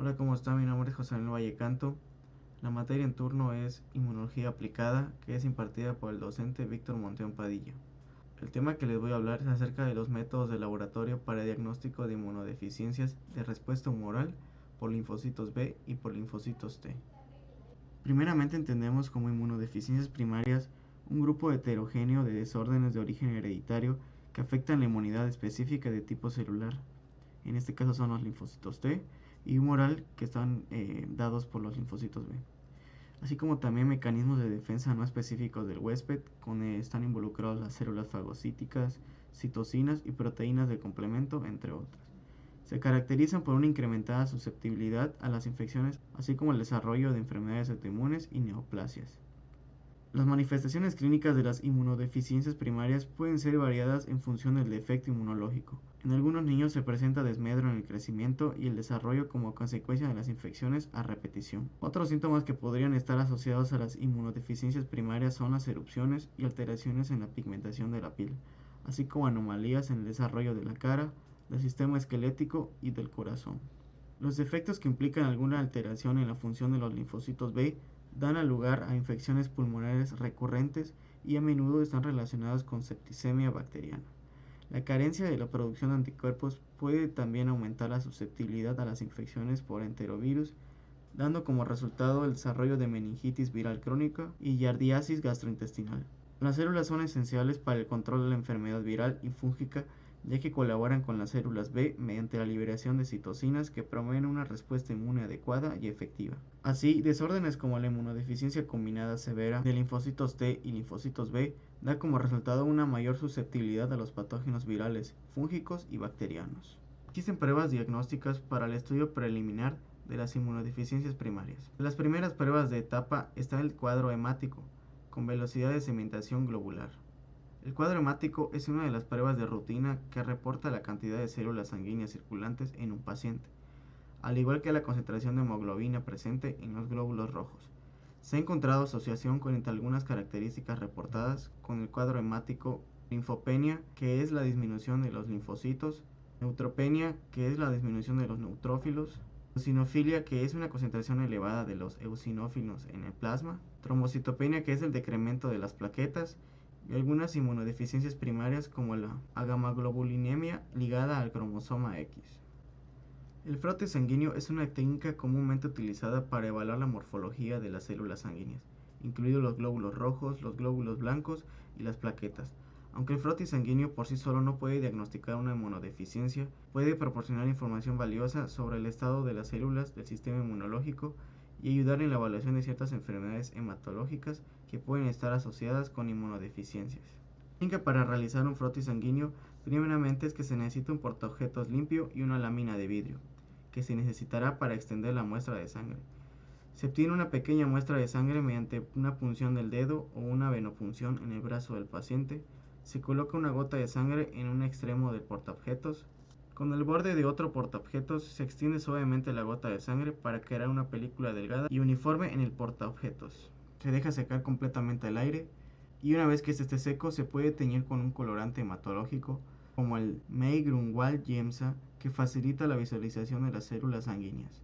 Hola, ¿cómo está? Mi nombre es José Manuel Vallecanto. La materia en turno es Inmunología Aplicada, que es impartida por el docente Víctor Monteón Padilla. El tema que les voy a hablar es acerca de los métodos de laboratorio para diagnóstico de inmunodeficiencias de respuesta humoral por linfocitos B y por linfocitos T. Primeramente entendemos como inmunodeficiencias primarias un grupo heterogéneo de desórdenes de origen hereditario que afectan la inmunidad específica de tipo celular. En este caso son los linfocitos T y humoral que están dados por los linfocitos B. Así como también mecanismos de defensa no específicos del huésped, donde están involucrados las células fagocíticas, citocinas y proteínas de complemento, entre otras. Se caracterizan por una incrementada susceptibilidad a las infecciones, así como el desarrollo de enfermedades autoinmunes y neoplasias. Las manifestaciones clínicas de las inmunodeficiencias primarias pueden ser variadas en función del defecto inmunológico. En algunos niños se presenta desmedro en el crecimiento y el desarrollo como consecuencia de las infecciones a repetición. Otros síntomas que podrían estar asociados a las inmunodeficiencias primarias son las erupciones y alteraciones en la pigmentación de la piel, así como anomalías en el desarrollo de la cara, del sistema esquelético y del corazón. Los defectos que implican alguna alteración en la función de los linfocitos B dan lugar a infecciones pulmonares recurrentes y a menudo están relacionadas con septicemia bacteriana. La carencia de la producción de anticuerpos puede también aumentar la susceptibilidad a las infecciones por enterovirus, dando como resultado el desarrollo de meningitis viral crónica y yardiasis gastrointestinal. Las células son esenciales para el control de la enfermedad viral y fúngica, ya que colaboran con las células B mediante la liberación de citocinas que promueven una respuesta inmune adecuada y efectiva. Así, desórdenes como la inmunodeficiencia combinada severa de linfocitos T y linfocitos B da como resultado una mayor susceptibilidad a los patógenos virales, fúngicos y bacterianos. Existen pruebas diagnósticas para el estudio preliminar de las inmunodeficiencias primarias. En las primeras pruebas de etapa está el cuadro hemático, con velocidad de segmentación globular. El cuadro hemático es una de las pruebas de rutina que reporta la cantidad de células sanguíneas circulantes en un paciente, al igual que la concentración de hemoglobina presente en los glóbulos rojos. Se ha encontrado asociación entre algunas características reportadas con el cuadro hemático: linfopenia, que es la disminución de los linfocitos; neutropenia, que es la disminución de los neutrófilos; eosinofilia, que es una concentración elevada de los eosinófilos en el plasma; trombocitopenia, que es el decremento de las plaquetas; y algunas inmunodeficiencias primarias como la agamaglobulinemia ligada al cromosoma X. El frote sanguíneo es una técnica comúnmente utilizada para evaluar la morfología de las células sanguíneas, incluidos los glóbulos rojos, los glóbulos blancos y las plaquetas. Aunque el frote sanguíneo por sí solo no puede diagnosticar una inmunodeficiencia, puede proporcionar información valiosa sobre el estado de las células del sistema inmunológico y ayudar en la evaluación de ciertas enfermedades hematológicas que pueden estar asociadas con inmunodeficiencias. La técnica para realizar un frote sanguíneo primeramente es que se necesita un portaobjetos limpio y una lámina de vidrio, que se necesitará para extender la muestra de sangre. Se obtiene una pequeña muestra de sangre mediante una punción del dedo o una venopunción en el brazo del paciente. Se coloca una gota de sangre en un extremo del portaobjetos. Con el borde de otro portaobjetos se extiende suavemente la gota de sangre para crear una película delgada y uniforme en el portaobjetos. Se deja secar completamente al aire y una vez que este esté seco se puede teñir con un colorante hematológico como el May-Grunwald-Giemsa, que facilita la visualización de las células sanguíneas.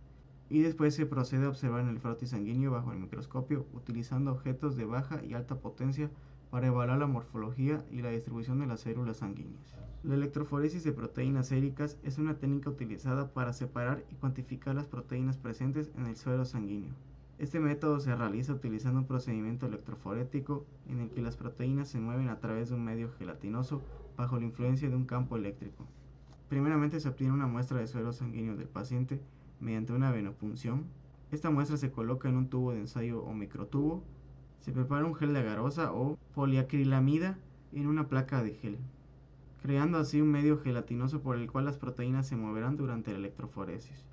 Y después se procede a observar el frote sanguíneo bajo el microscopio utilizando objetos de baja y alta potencia para evaluar la morfología y la distribución de las células sanguíneas. La electroforesis de proteínas séricas es una técnica utilizada para separar y cuantificar las proteínas presentes en el suero sanguíneo. Este método se realiza utilizando un procedimiento electroforético en el que las proteínas se mueven a través de un medio gelatinoso bajo la influencia de un campo eléctrico. Primeramente se obtiene una muestra de suero sanguíneo del paciente mediante una venopunción. Esta muestra se coloca en un tubo de ensayo o microtubo. Se prepara un gel de agarosa o poliacrilamida en una placa de gel, creando así un medio gelatinoso por el cual las proteínas se moverán durante la electroforesis.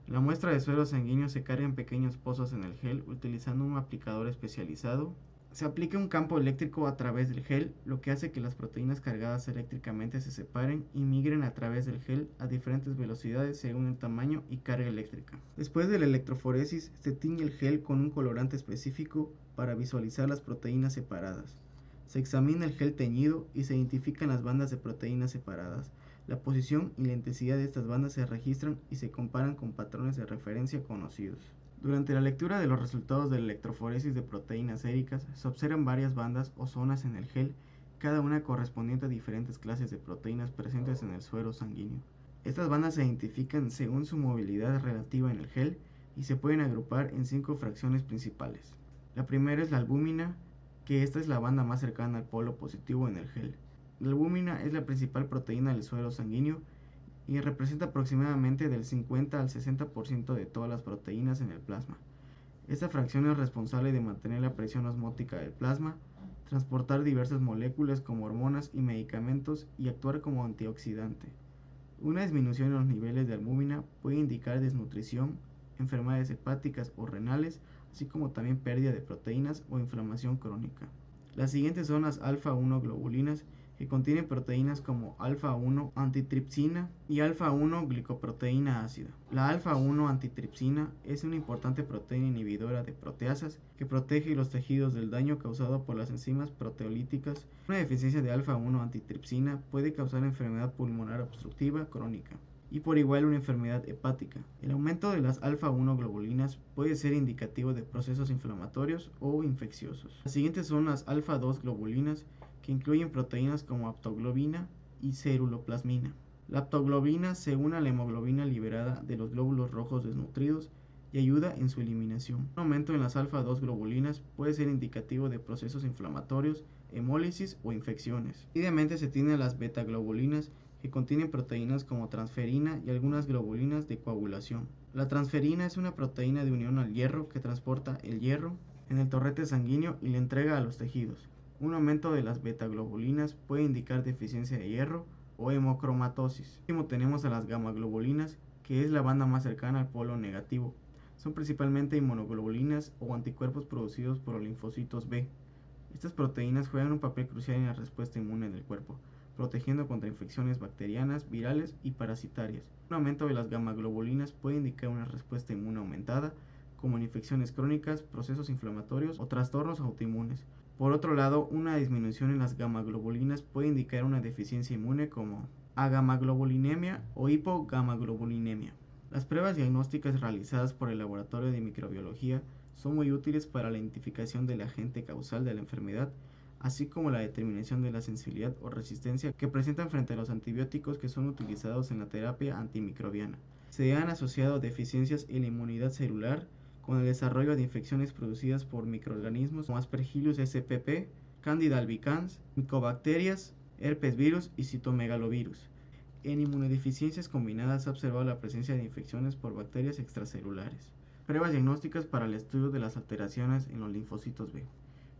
La muestra de suero sanguíneo se carga en pequeños pozos en el gel utilizando un aplicador especializado. Se aplica un campo eléctrico a través del gel, lo que hace que las proteínas cargadas eléctricamente se separen y migren a través del gel a diferentes velocidades según el tamaño y carga eléctrica. Después de la electroforesis, se tiñe el gel con un colorante específico para visualizar las proteínas separadas. Se examina el gel teñido y se identifican las bandas de proteínas separadas. La posición y la intensidad de estas bandas se registran y se comparan con patrones de referencia conocidos. Durante la lectura de los resultados de la electroforesis de proteínas séricas, se observan varias bandas o zonas en el gel, cada una correspondiente a diferentes clases de proteínas presentes en el suero sanguíneo. Estas bandas se identifican según su movilidad relativa en el gel y se pueden agrupar en 5 fracciones principales. La primera es la albúmina, que esta es la banda más cercana al polo positivo en el gel. La albúmina es la principal proteína del suero sanguíneo y representa aproximadamente del 50 al 60% de todas las proteínas en el plasma. Esta fracción es responsable de mantener la presión osmótica del plasma, transportar diversas moléculas como hormonas y medicamentos y actuar como antioxidante. Una disminución en los niveles de albúmina puede indicar desnutrición, enfermedades hepáticas o renales, así como también pérdida de proteínas o inflamación crónica. Las siguientes son las alfa-1 globulinas, que contienen proteínas como alfa-1 antitripsina y alfa-1 glicoproteína ácida. La alfa-1 antitripsina es una importante proteína inhibidora de proteasas que protege los tejidos del daño causado por las enzimas proteolíticas. Una deficiencia de alfa-1 antitripsina puede causar enfermedad pulmonar obstructiva crónica y por igual una enfermedad hepática. El aumento de las alfa-1 globulinas puede ser indicativo de procesos inflamatorios o infecciosos. Las siguientes son las alfa-2 globulinas, que incluyen proteínas como aptoglobina y ceruloplasmina. La aptoglobina se une a la hemoglobina liberada de los glóbulos rojos desnutridos y ayuda en su eliminación. Un aumento en las alfa-2 globulinas puede ser indicativo de procesos inflamatorios, hemólisis o infecciones. Seguidamente se tienen las beta-globulinas, que contienen proteínas como transferina y algunas globulinas de coagulación. La transferina es una proteína de unión al hierro que transporta el hierro en el torrente sanguíneo y le entrega a los tejidos. Un aumento de las beta-globulinas puede indicar deficiencia de hierro o hemocromatosis. Por último tenemos a las gamma-globulinas, que es la banda más cercana al polo negativo. Son principalmente inmunoglobulinas o anticuerpos producidos por los linfocitos B. Estas proteínas juegan un papel crucial en la respuesta inmune del cuerpo, protegiendo contra infecciones bacterianas, virales y parasitarias. Un aumento de las gamma-globulinas puede indicar una respuesta inmune aumentada, como en infecciones crónicas, procesos inflamatorios o trastornos autoinmunes. Por otro lado, una disminución en las gamma-globulinas puede indicar una deficiencia inmune como agamaglobulinemia o hipogamaglobulinemia. Las pruebas diagnósticas realizadas por el Laboratorio de Microbiología son muy útiles para la identificación del agente causal de la enfermedad, así como la determinación de la sensibilidad o resistencia que presentan frente a los antibióticos que son utilizados en la terapia antimicrobiana. Se han asociado deficiencias en la inmunidad celular con el desarrollo de infecciones producidas por microorganismos como Aspergillus spp, Candida albicans, micobacterias, herpes virus y citomegalovirus. En inmunodeficiencias combinadas se ha observado la presencia de infecciones por bacterias extracelulares. Pruebas diagnósticas para el estudio de las alteraciones en los linfocitos B.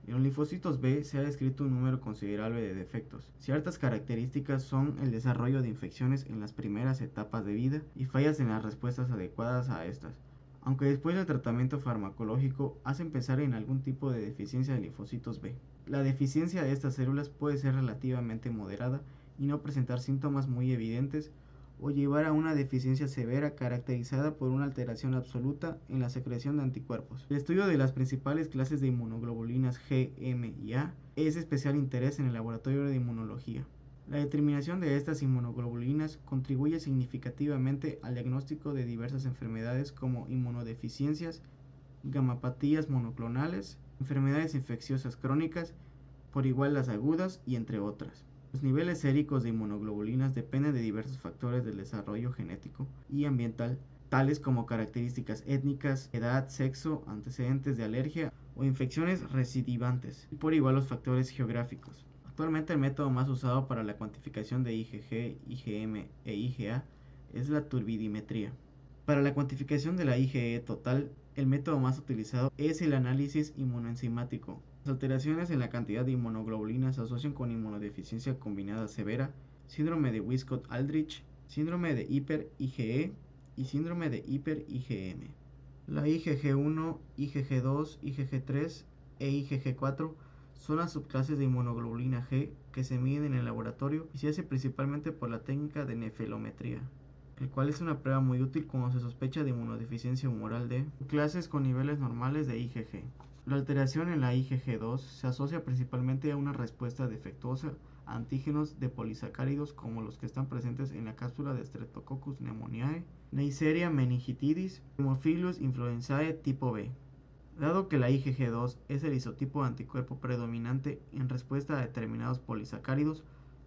En los linfocitos B se ha descrito un número considerable de defectos. Ciertas características son el desarrollo de infecciones en las primeras etapas de vida y fallas en las respuestas adecuadas a estas, aunque después del tratamiento farmacológico hacen pensar en algún tipo de deficiencia de linfocitos B. La deficiencia de estas células puede ser relativamente moderada y no presentar síntomas muy evidentes o llevar a una deficiencia severa caracterizada por una alteración absoluta en la secreción de anticuerpos. El estudio de las principales clases de inmunoglobulinas G, M y A es de especial interés en el laboratorio de inmunología. La determinación de estas inmunoglobulinas contribuye significativamente al diagnóstico de diversas enfermedades como inmunodeficiencias, gamapatías monoclonales, enfermedades infecciosas crónicas, por igual las agudas y entre otras. Los niveles séricos de inmunoglobulinas dependen de diversos factores del desarrollo genético y ambiental, tales como características étnicas, edad, sexo, antecedentes de alergia o infecciones recidivantes, y por igual los factores geográficos. Actualmente el método más usado para la cuantificación de IgG, IgM e IgA es la turbidimetría. Para la cuantificación de la IgE total, el método más utilizado es el análisis inmunoenzimático. Las alteraciones en la cantidad de inmunoglobulinas se asocian con inmunodeficiencia combinada severa, síndrome de Wiskott-Aldrich, síndrome de hiper-IgE y síndrome de hiper-IgM. La IgG1, IgG2, IgG3 e IgG4 son las subclases de inmunoglobulina G que se miden en el laboratorio y se hace principalmente por la técnica de nefelometría, el cual es una prueba muy útil cuando se sospecha de inmunodeficiencia humoral de clases con niveles normales de IgG. La alteración en la IgG2 se asocia principalmente a una respuesta defectuosa a antígenos de polisacáridos como los que están presentes en la cápsula de Streptococcus pneumoniae, Neisseria meningitidis, Haemophilus influenzae tipo B. Dado que la IgG2 es el isotipo de anticuerpo predominante en respuesta a determinados polisacáridos,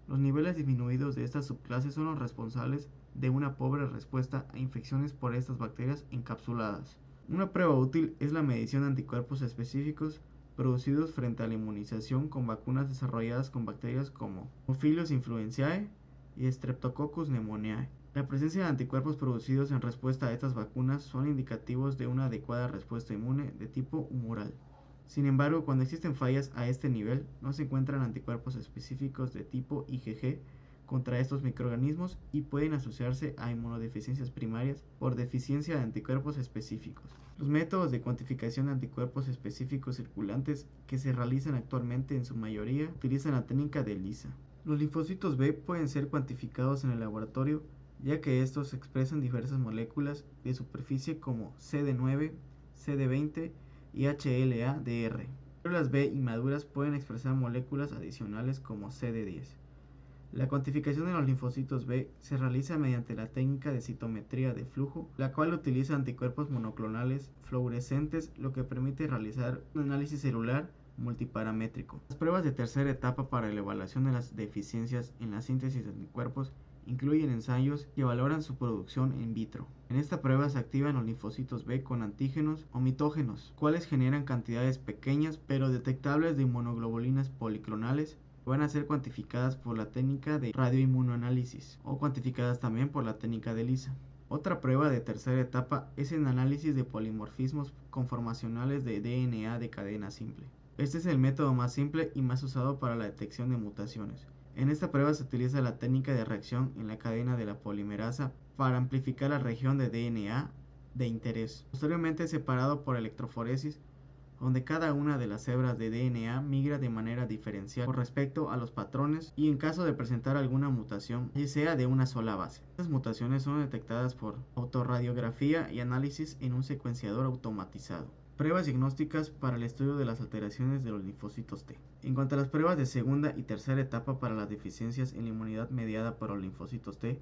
los niveles disminuidos de esta subclase son los responsables de una pobre respuesta a infecciones por estas bacterias encapsuladas. Una prueba útil es la medición de anticuerpos específicos producidos frente a la inmunización con vacunas desarrolladas con bacterias como Haemophilus influenzae y Streptococcus pneumoniae. La presencia de anticuerpos producidos en respuesta a estas vacunas son indicativos de una adecuada respuesta inmune de tipo humoral. Sin embargo, cuando existen fallas a este nivel, no se encuentran anticuerpos específicos de tipo IgG contra estos microorganismos y pueden asociarse a inmunodeficiencias primarias por deficiencia de anticuerpos específicos. Los métodos de cuantificación de anticuerpos específicos circulantes que se realizan actualmente en su mayoría utilizan la técnica de ELISA. Los linfocitos B pueden ser cuantificados en el laboratorio ya que estos expresan diversas moléculas de superficie como CD9, CD20 y HLA-DR. Células B inmaduras pueden expresar moléculas adicionales como CD10. La cuantificación de los linfocitos B se realiza mediante la técnica de citometría de flujo, la cual utiliza anticuerpos monoclonales fluorescentes, lo que permite realizar un análisis celular multiparamétrico. Las pruebas de tercera etapa para la evaluación de las deficiencias en la síntesis de anticuerpos incluyen ensayos que valoran su producción in vitro. En esta prueba se activan los linfocitos B con antígenos o mitógenos, cuales generan cantidades pequeñas pero detectables de inmunoglobulinas policlonales que van a ser cuantificadas por la técnica de radioinmunoanálisis o cuantificadas también por la técnica de ELISA. Otra prueba de tercera etapa es el análisis de polimorfismos conformacionales de DNA de cadena simple. Este es el método más simple y más usado para la detección de mutaciones. En esta prueba se utiliza la técnica de reacción en la cadena de la polimerasa para amplificar la región de DNA de interés, posteriormente separado por electroforesis, donde cada una de las hebras de DNA migra de manera diferencial con respecto a los patrones y en caso de presentar alguna mutación, ya sea de una sola base. Estas mutaciones son detectadas por autorradiografía y análisis en un secuenciador automatizado. Pruebas diagnósticas para el estudio de las alteraciones de los linfocitos T. En cuanto a las pruebas de segunda y tercera etapa para las deficiencias en la inmunidad mediada por los linfocitos T,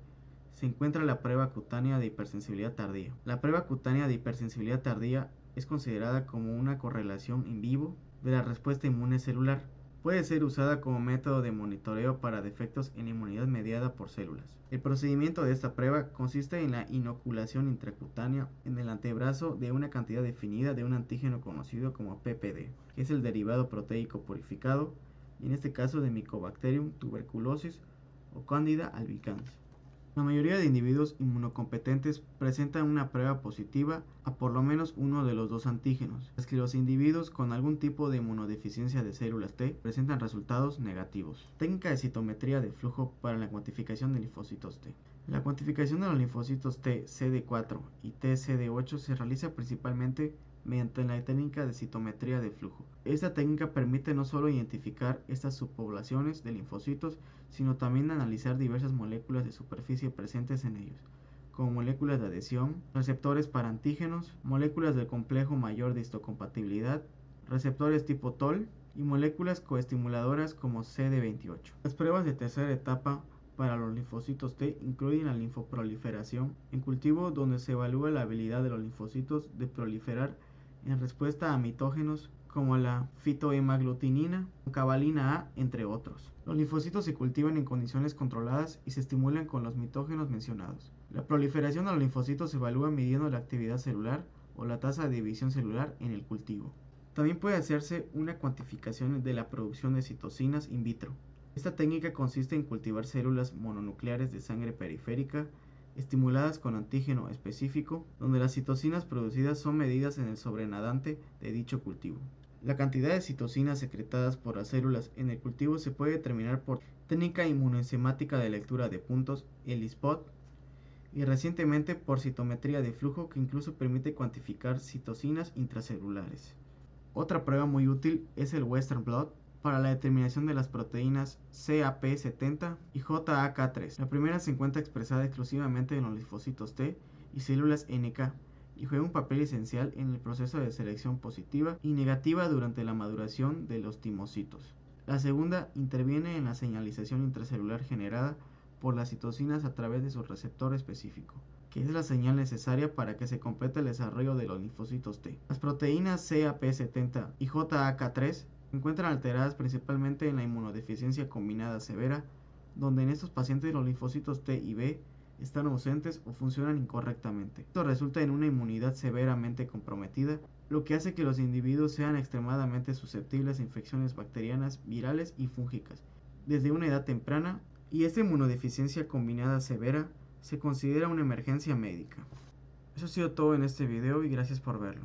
se encuentra la prueba cutánea de hipersensibilidad tardía. La prueba cutánea de hipersensibilidad tardía es considerada como una correlación in vivo de la respuesta inmune celular. Puede ser usada como método de monitoreo para defectos en la inmunidad mediada por células. El procedimiento de esta prueba consiste en la inoculación intracutánea en el antebrazo de una cantidad definida de un antígeno conocido como PPD, que es el derivado proteico purificado, y en este caso de Mycobacterium tuberculosis o Candida albicans. La mayoría de individuos inmunocompetentes presentan una prueba positiva a por lo menos uno de los dos antígenos, mientras que los individuos con algún tipo de inmunodeficiencia de células T presentan resultados negativos. Técnica de citometría de flujo para la cuantificación de linfocitos T. La cuantificación de los linfocitos T CD4 y T CD8 se realiza principalmente mediante la técnica de citometría de flujo. Esta técnica permite no solo identificar estas subpoblaciones de linfocitos, sino también analizar diversas moléculas de superficie presentes en ellos, como moléculas de adhesión, receptores para antígenos, moléculas del complejo mayor de histocompatibilidad, receptores tipo TOL y moléculas coestimuladoras como CD28. Las pruebas de tercera etapa para los linfocitos T incluyen la linfoproliferación en cultivo, donde se evalúa la habilidad de los linfocitos de proliferar en respuesta a mitógenos como la fitohemaglutinina, cavalina A, entre otros. Los linfocitos se cultivan en condiciones controladas y se estimulan con los mitógenos mencionados. La proliferación de los linfocitos se evalúa midiendo la actividad celular o la tasa de división celular en el cultivo. También puede hacerse una cuantificación de la producción de citocinas in vitro. Esta técnica consiste en cultivar células mononucleares de sangre periférica estimuladas con antígeno específico, donde las citocinas producidas son medidas en el sobrenadante de dicho cultivo. La cantidad de citocinas secretadas por las células en el cultivo se puede determinar por técnica inmunoenzimática de lectura de puntos, ELISpot, y recientemente por citometría de flujo, que incluso permite cuantificar citocinas intracelulares. Otra prueba muy útil es el Western blot para la determinación de las proteínas CAP70 y JAK3. La primera se encuentra expresada exclusivamente en los linfocitos T y células NK, y juega un papel esencial en el proceso de selección positiva y negativa durante la maduración de los timocitos. La segunda interviene en la señalización intracelular generada por las citocinas a través de su receptor específico, que es la señal necesaria para que se complete el desarrollo de los linfocitos T. Las proteínas CAP70 y JAK3 se encuentran alteradas principalmente en la inmunodeficiencia combinada severa, donde en estos pacientes los linfocitos T y B están ausentes o funcionan incorrectamente. Esto resulta en una inmunidad severamente comprometida, lo que hace que los individuos sean extremadamente susceptibles a infecciones bacterianas, virales y fúngicas desde una edad temprana, y esta inmunodeficiencia combinada severa se considera una emergencia médica. Eso ha sido todo en este video y gracias por verlo.